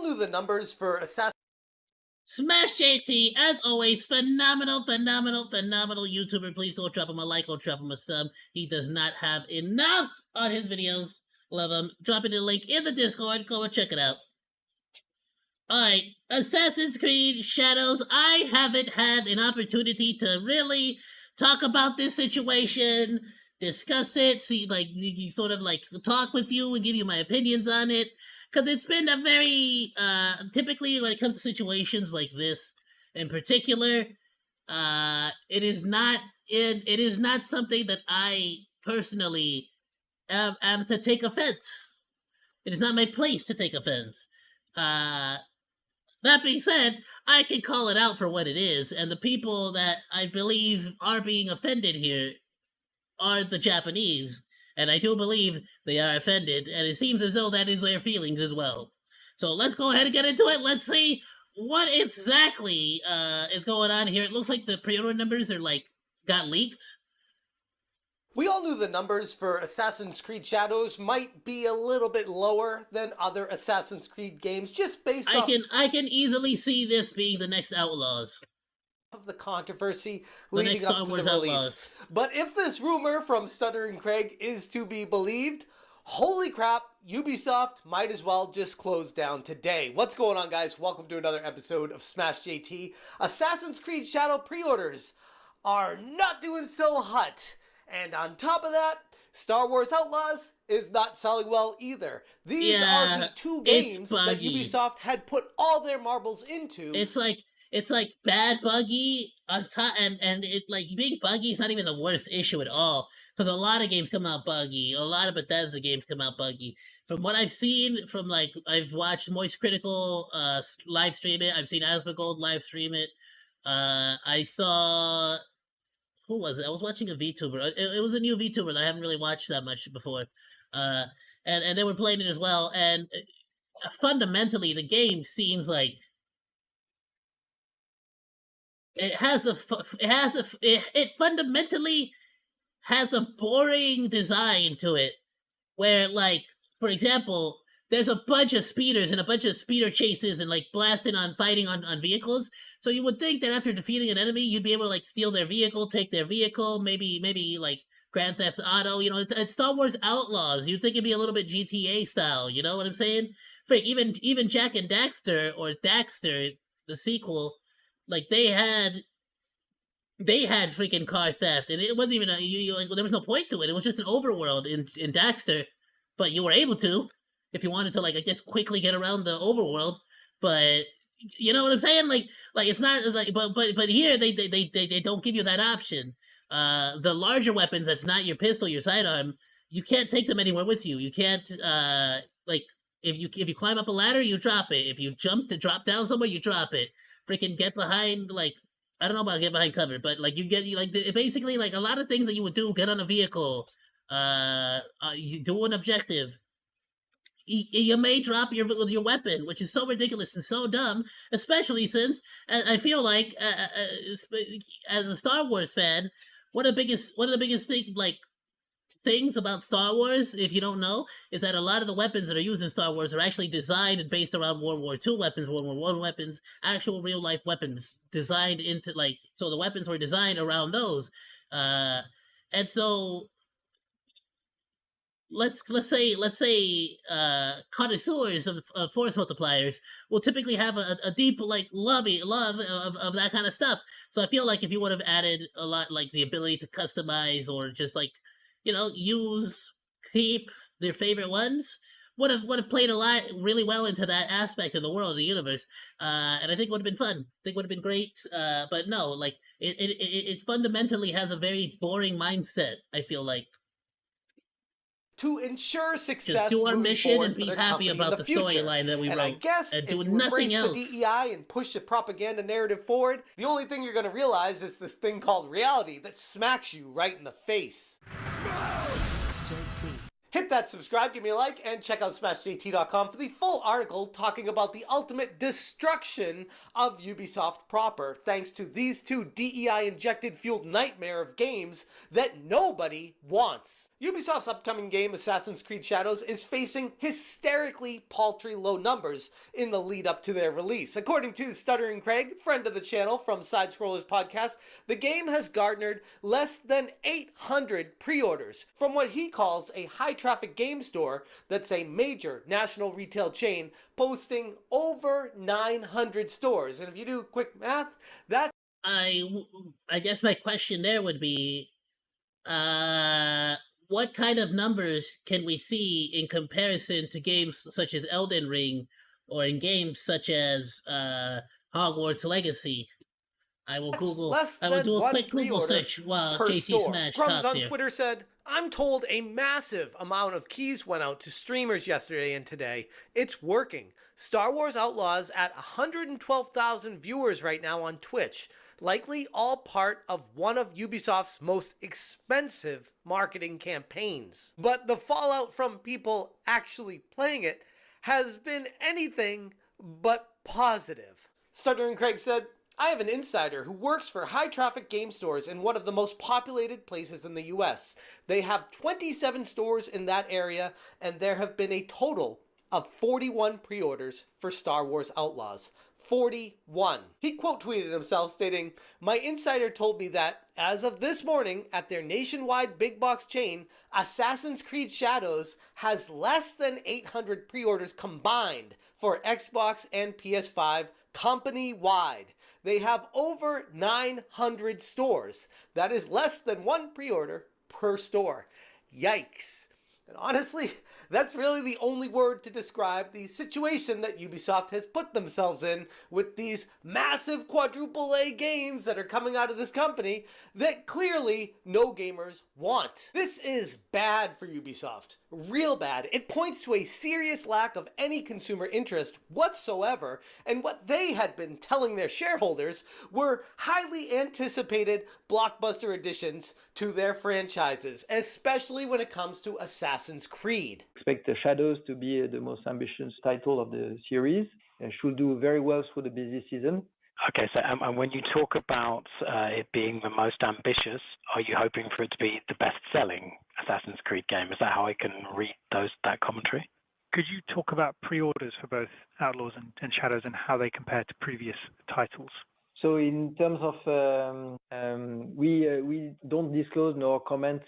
knew the numbers for ASSasin. Smash JT, as always, phenomenal YouTuber. Please don't drop him a like or drop him a sub. He does not have enough on his videos. Love him. Dropping the link in the Discord. Go and check it out. Alright, Assassin's Creed Shadows. I haven't had an opportunity to really talk about this situation, discuss it, see, like, you sort of, like, talk with you and give you my opinions on it. Because it's been a very, typically when it comes to situations like this, in particular, it is not something that I personally am to take offense. It is not my place to take offense. That being said, I can call it out for what it is, and the people that I believe are being offended here are the Japanese. And I do believe they are offended, and it seems as though that is their feelings as well. So let's go ahead and get into it. Let's see what exactly is going on here. It looks like the pre-order numbers are, like, got leaked. We all knew the numbers for Assassin's Creed Shadows might be a little bit lower than other Assassin's Creed games, just based off... I can easily see this being the next Outlaws. Of the controversy leading up to the release. Outlaws. But if this rumor from Stuttering Craig is to be believed, holy crap, Ubisoft might as well just close down today. What's going on, guys? Welcome to another episode of Smash JT. Assassin's Creed Shadow pre-orders are not doing so hot. And on top of that, Star Wars Outlaws is not selling well either. These are the two games that Ubisoft had put all their marbles into. It's like bad buggy on top, and it, like, being buggy is not even the worst issue at all. Because a lot of games come out buggy. A lot of Bethesda games come out buggy. From what I've seen, from, like, I've watched Moist Critical live stream it. I've seen Asmongold live stream it. I saw... Who was it? I was watching a Vtuber. It was a new Vtuber that I haven't really watched that much before. And they were playing it as well. And fundamentally, the game seems like it fundamentally has a boring design to it, where, like, for example, there's a bunch of speeders and a bunch of speeder chases and, like, fighting on vehicles. So you would think that after defeating an enemy, you'd be able to, like, steal their vehicle, take their vehicle, maybe like Grand Theft Auto. You know, it's Star Wars Outlaws. You'd think it'd be a little bit GTA style. You know what I'm saying? Frick, even Jak and Daxter, or Daxter, the sequel. Like, they had freaking car theft, and it wasn't even like, there was no point to it. It was just an overworld in Daxter, but you were able to, if you wanted to, like, I guess, quickly get around the overworld. But you know what I'm saying? Like it's not like, but here they don't give you that option. The larger weapons, that's not your pistol, your sidearm, you can't take them anywhere with you. You can't like, if you climb up a ladder, you drop it. If you jump to drop down somewhere, you drop it. Freaking get behind, like, I don't know about get behind cover, but, like, basically, like, a lot of things that you would do, get on a vehicle, you do an objective, you may drop your weapon, which is so ridiculous and so dumb, especially since, I feel like, as a Star Wars fan, one of the biggest things about Star Wars, if you don't know, is that a lot of the weapons that are used in Star Wars are actually designed and based around World War II weapons, World War I weapons, actual real-life weapons, designed into, like, so the weapons were designed around those. And so, let's say connoisseurs of force multipliers will typically have a deep, like, love of that kind of stuff. So I feel like if you would have added a lot, like, the ability to customize, or just, like, you know, keep their favorite ones, would have played really well into that aspect of the world, the universe, and I think it would have been fun. I think it would have been great, but no, like, it fundamentally has a very boring mindset, I feel like. To ensure success, just do our mission and be happy about the storyline that we wrote. I guess and if do you nothing embrace else. the DEI and push the propaganda narrative forward, the only thing you're going to realize is this thing called reality that smacks you right in the face. JT. Hit that subscribe, give me a like, and check out SmashJT.com for the full article talking about the ultimate destruction of Ubisoft proper, thanks to these two DEI-injected fueled nightmare of games that nobody wants. Ubisoft's upcoming game, Assassin's Creed Shadows, is facing hysterically paltry low numbers in the lead up to their release. According to Stuttering Craig, friend of the channel from Side Scrollers Podcast, the game has garnered less than 800 pre-orders from what he calls a high-traffic game store that's a major national retail chain posting over 900 stores. And if you do quick math, that I guess my question there would be, what kind of numbers can we see in comparison to games such as Elden Ring or in games such as Hogwarts Legacy? I will do a quick Google search while per JT store. Smash Grums talks on here. Twitter said, I'm told a massive amount of keys went out to streamers yesterday and today. It's working. Star Wars Outlaws at 112,000 viewers right now on Twitch. Likely all part of one of Ubisoft's most expensive marketing campaigns. But the fallout from people actually playing it has been anything but positive. Stuttering Craig said, I have an insider who works for high-traffic game stores in one of the most populated places in the US. They have 27 stores in that area, and there have been a total of 41 pre-orders for Star Wars Outlaws. 41. He quote-tweeted himself stating, my insider told me that, as of this morning, at their nationwide big box chain, Assassin's Creed Shadows has less than 800 pre-orders combined for Xbox and PS5 company-wide. They have over 900 stores. That is less than one pre-order per store. Yikes. And honestly, that's really the only word to describe the situation that Ubisoft has put themselves in with these massive quadruple A games that are coming out of this company that clearly no gamers want. This is bad for Ubisoft. Real bad. It points to a serious lack of any consumer interest whatsoever, and what they had been telling their shareholders were highly anticipated blockbuster additions to their franchises, especially when it comes to Assassin's Creed. Expect the Shadows to be the most ambitious title of the series. It should do very well through the busy season. Okay, so and when you talk about it being the most ambitious, are you hoping for it to be the best-selling Assassin's Creed game? Is that how I can read that commentary? Could you talk about pre-orders for both Outlaws and Shadows and how they compare to previous titles? So in terms of, we don't disclose nor comment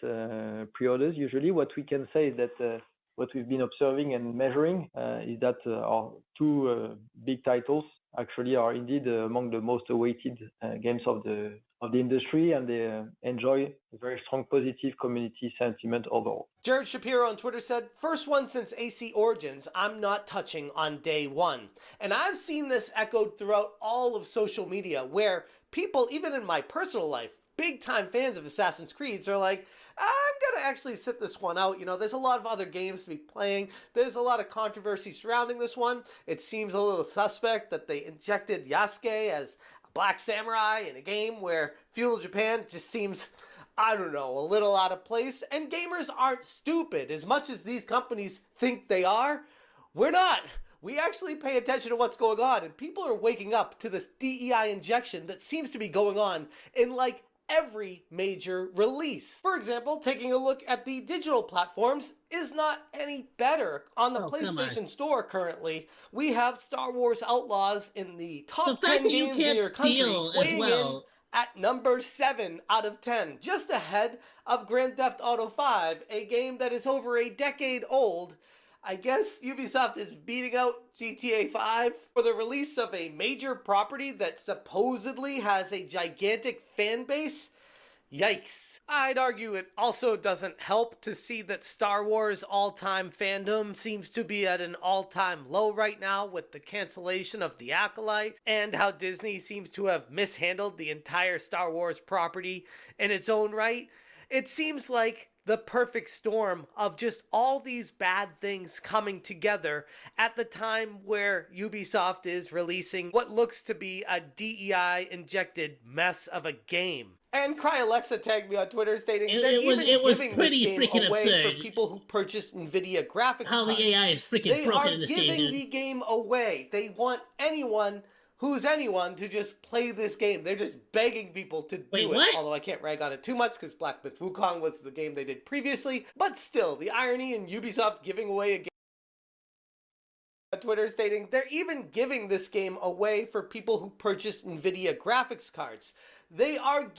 pre-orders usually. What we can say is that what we've been observing and measuring is that our two big titles actually are indeed among the most awaited games of the industry, and they enjoy a very strong positive community sentiment overall. Jared Shapiro on Twitter said, first one since AC Origins, I'm not touching on day one. And I've seen this echoed throughout all of social media where people, even in my personal life, big time fans of Assassin's Creed are like, I'm going to actually sit this one out. You know, there's a lot of other games to be playing. There's a lot of controversy surrounding this one. It seems a little suspect that they injected Yasuke as a black samurai in a game where feudal Japan just seems, I don't know, a little out of place. And gamers aren't stupid. As much as these companies think they are, we're not. We actually pay attention to what's going on, and people are waking up to this DEI injection that seems to be going on in like every major release. For example, taking a look at the digital platforms is not any better. On the PlayStation Store currently, we have Star Wars Outlaws in the top 10 games in your country, weighing in at number 7 out of 10, just ahead of Grand Theft Auto 5, a game that is over a decade old. I guess Ubisoft is beating out GTA 5 for the release of a major property that supposedly has a gigantic fan base. Yikes. I'd argue it also doesn't help to see that Star Wars all-time fandom seems to be at an all-time low right now with the cancellation of The Acolyte, and how Disney seems to have mishandled the entire Star Wars property in its own right. It seems like the perfect storm of just all these bad things coming together at the time where Ubisoft is releasing what looks to be a DEI-injected mess of a game. And CryAlexa tagged me on Twitter stating they're even giving this game away for people who purchased NVIDIA graphics How cards. the AI is freaking broken in this game, dude. They are giving the game away. They want anyone to just play this game. They're just begging people to do it. Although I can't rag on it too much because Black Myth Wukong was the game they did previously. But still, the irony in Ubisoft giving away a game on Twitter stating they're even giving this game away for people who purchased NVIDIA graphics cards. They are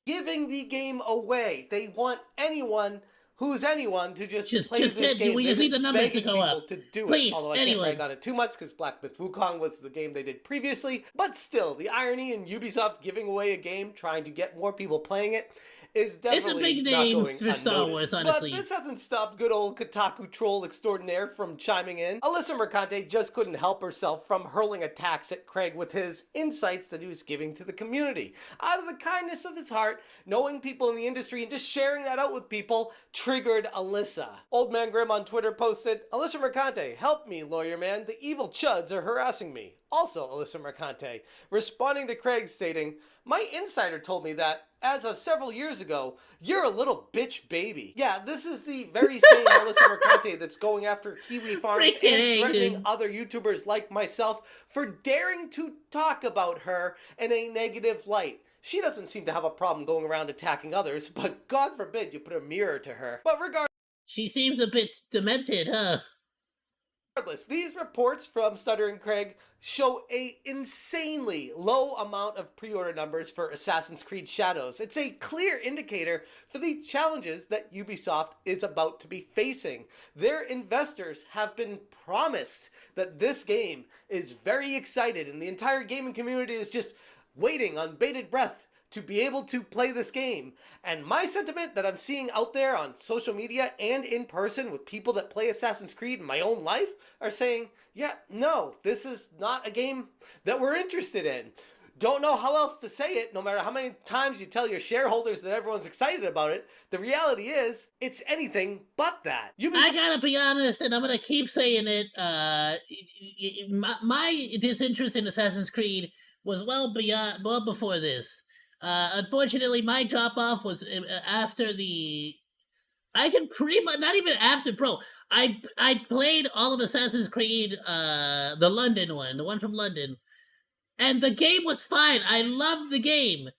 giving the game away. They want anyone to just play this game. We just need the numbers to go up. Please, Although I can't rag on it too much because Black Myth Wukong was the game they did previously. But still, the irony in Ubisoft giving away a game, trying to get more people playing it, is definitely not going unnoticed. It's a big name for Star Wars, honestly. But this hasn't stopped good old Kotaku troll extraordinaire from chiming in. Alyssa Mercante just couldn't help herself from hurling attacks at Craig with his insights that he was giving to the community. Out of the kindness of his heart, knowing people in the industry and just sharing that out with people triggered Alyssa. Old Man Grim on Twitter posted, Alyssa Mercante, help me, lawyer man. The evil chuds are harassing me. Also, Alyssa Mercante, responding to Craig stating, my insider told me that, as of several years ago, you're a little bitch baby. Yeah, this is the very same Alyssa Mercante that's going after Kiwi Farms and threatening other YouTubers like myself for daring to talk about her in a negative light. She doesn't seem to have a problem going around attacking others, but God forbid you put a mirror to her. But regardless, she seems a bit demented, huh? These reports from Stuttering Craig show a insanely low amount of pre-order numbers for Assassin's Creed Shadows. It's a clear indicator for the challenges that Ubisoft is about to be facing. Their investors have been promised that this game is very excited, and the entire gaming community is just waiting on bated breath to be able to play this game. And my sentiment that I'm seeing out there on social media and in person with people that play Assassin's Creed in my own life are saying, yeah, no, this is not a game that we're interested in. Don't know how else to say it, no matter how many times you tell your shareholders that everyone's excited about it. The reality is, it's anything but that. I gotta be honest, and I'm gonna keep saying it, my disinterest in Assassin's Creed was well before this. Unfortunately, my drop-off was after the... I can pretty much... Not even after, bro. I played all of Assassin's Creed, the London one, the one from London. And the game was fine. I loved the game.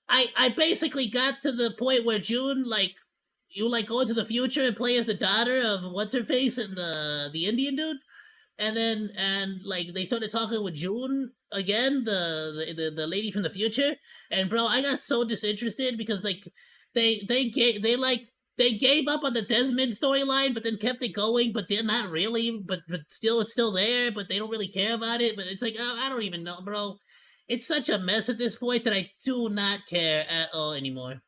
I basically got to the point where June, like... You, like, go into the future and play as the daughter of What's-Her-Face and the Indian dude? And like they started talking with June again, the lady from the future, and bro, I got so disinterested because like they gave up on the Desmond storyline, but then kept it going, but they're not really, but still it's still there, but they don't really care about it. But it's like I don't even know, bro. It's such a mess at this point that I do not care at all anymore.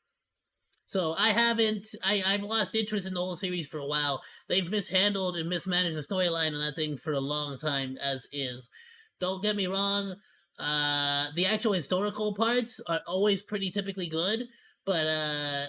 So I've lost interest in the whole series for a while. They've mishandled and mismanaged the storyline on that thing for a long time, as is. Don't get me wrong, the actual historical parts are always pretty typically good, but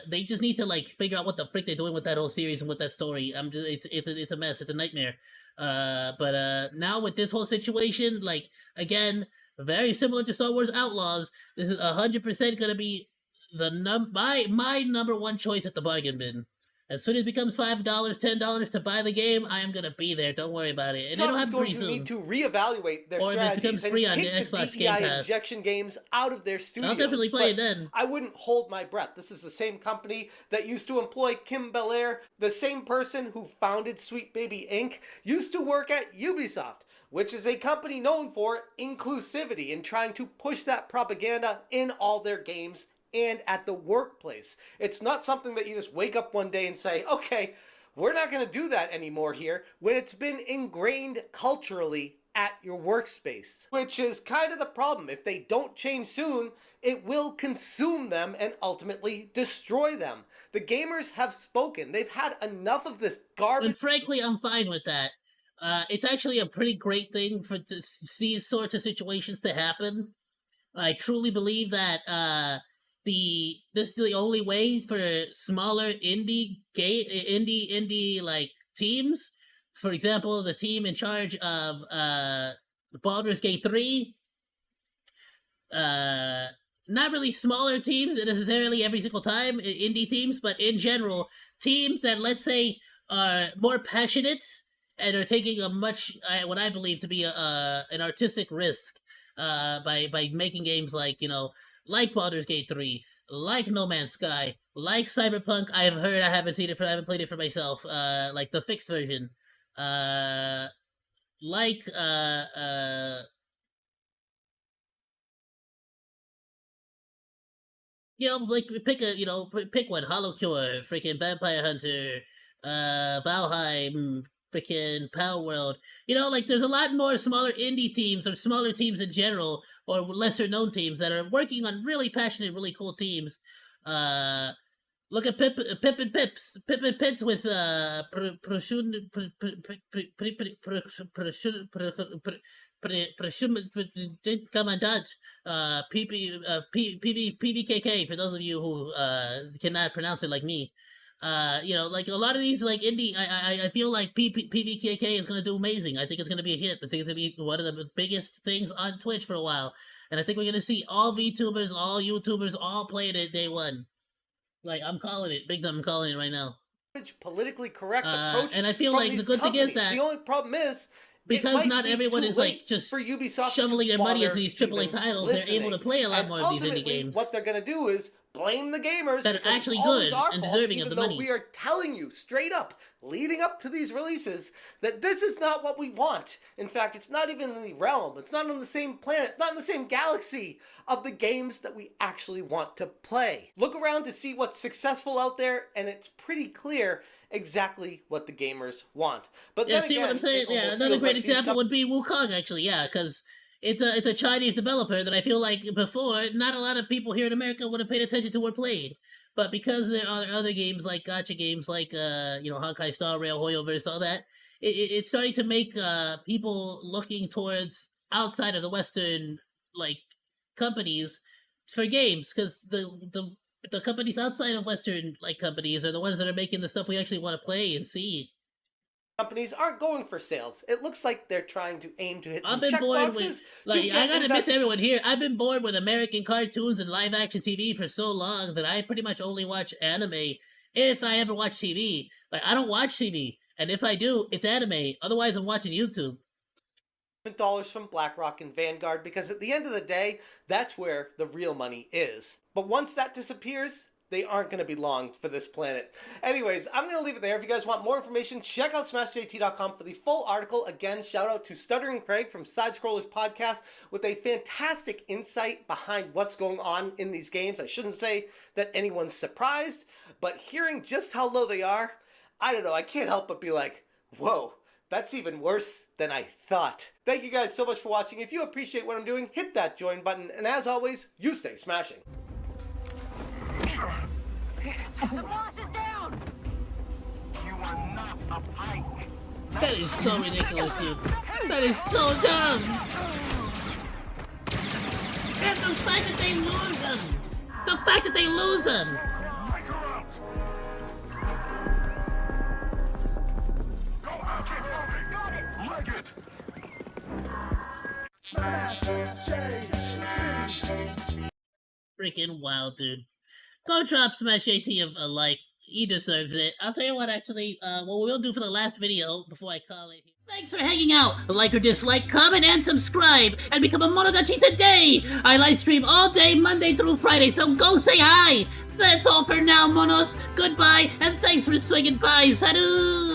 they just need to like figure out what the frick they're doing with that whole series and with that story. It's a mess, it's a nightmare. But now with this whole situation, like again, very similar to Star Wars Outlaws, this is 100% gonna be my number one choice at the bargain bin. As soon as it becomes $5, $10 to buy the game, I am gonna be there. Don't worry about it. And it'll have pretty soon. Need to reevaluate their strategies and kick the DEI injection games out of their studios. I'll definitely play it then. I wouldn't hold my breath. This is the same company that used to employ Kim Belair, the same person who founded Sweet Baby Inc. used to work at Ubisoft, which is a company known for inclusivity and trying to push that propaganda in all their games and at the workplace. It's not something that you just wake up one day and say, okay, we're not going to do that anymore here, when it's been ingrained culturally at your workspace. Which is kind of the problem. If they don't change soon, it will consume them and ultimately destroy them. The gamers have spoken. They've had enough of this garbage. And frankly, I'm fine with that. It's actually a pretty great thing for these sorts of situations to happen. I truly believe that this is the only way for smaller indie like teams. For example, the team in charge of Baldur's Gate 3. Not really smaller teams necessarily every single time, indie teams, but in general, teams that, let's say, are more passionate and are taking a much, what I believe to be an artistic risk by making games like, like Baldur's Gate 3, like No Man's Sky, like Cyberpunk. I haven't seen it I haven't played it for myself, like the fixed version, like like pick one. Hollow Cure, freaking Vampire Hunter, Valheim, freaking Power World. Like there's a lot more smaller indie teams or smaller teams in general or lesser known teams that are working on really passionate, really cool teams. Look at Pip and Pips with Commandant PVKK for those of you who cannot pronounce it like me. Like a lot of these like indie, I feel like PVKK is gonna do amazing. I think it's gonna be a hit. I think it's gonna be one of the biggest things on Twitch for a while, and I think we're gonna see all VTubers, all YouTubers, all play it at day one. Like I'm calling it, big time. I'm calling it right now. Politically correct approach, and I feel like the good companies. Thing is that the only problem is because not everyone is like just for Ubisoft shoveling their money into these AAA titles, they're able to play a lot more of these indie games. What they're going to do is blame the gamers that are actually good and deserving of the money. We are telling you straight up, leading up to these releases, that this is not what we want. In fact, it's not even in the realm. It's not on the same planet, not in the same galaxy of the games that we actually want to play. Look around to see what's successful out there, and it's pretty clear exactly what the gamers want. But yeah, then see again, what I'm saying? Yeah, another great example would be Wukong, actually. Yeah, because it's a Chinese developer that I feel like before not a lot of people here in America would have paid attention to or played. But because there are other games like gacha games like Honkai Star Rail, Hoyoverse, all that, it's starting to make people looking towards outside of the Western like companies for games, because the companies outside of Western like companies are the ones that are making the stuff we actually want to play and see. Companies aren't going for sales. It looks like they're trying to aim to hit some check boxes. I gotta admit everyone here, I've been bored with American cartoons and live action TV for so long that I pretty much only watch anime if I ever watch TV. Like I don't watch TV, and if I do, it's anime. Otherwise, I'm watching YouTube. Dollars from BlackRock and Vanguard, because at the end of the day, that's where the real money is. But once that disappears, they aren't going to be long for this planet. Anyways, I'm going to leave it there. If you guys want more information, check out smashjt.com for the full article. Again, shout out to Stuttering Craig from Side Scrollers Podcast with a fantastic insight behind what's going on in these games. I shouldn't say that anyone's surprised, but hearing just how low they are, I don't know, I can't help but be like, whoa. That's even worse than I thought. Thank you guys so much for watching. If you appreciate what I'm doing, hit that join button. And as always, you stay smashing. The boss is down! You are not a Pyke. That is so ridiculous, dude. That is so dumb. And the fact that they lose him. The fact that they lose him. Freaking wild, dude. Go drop Smash AT a like. He deserves it. I'll tell you what, actually, what we'll do for the last video before I call it. Thanks for hanging out. Like or dislike, comment, and subscribe, and become a Monodachi today. I live stream all day, Monday through Friday, so go say hi. That's all for now, Monos. Goodbye, and thanks for swinging by. Salut!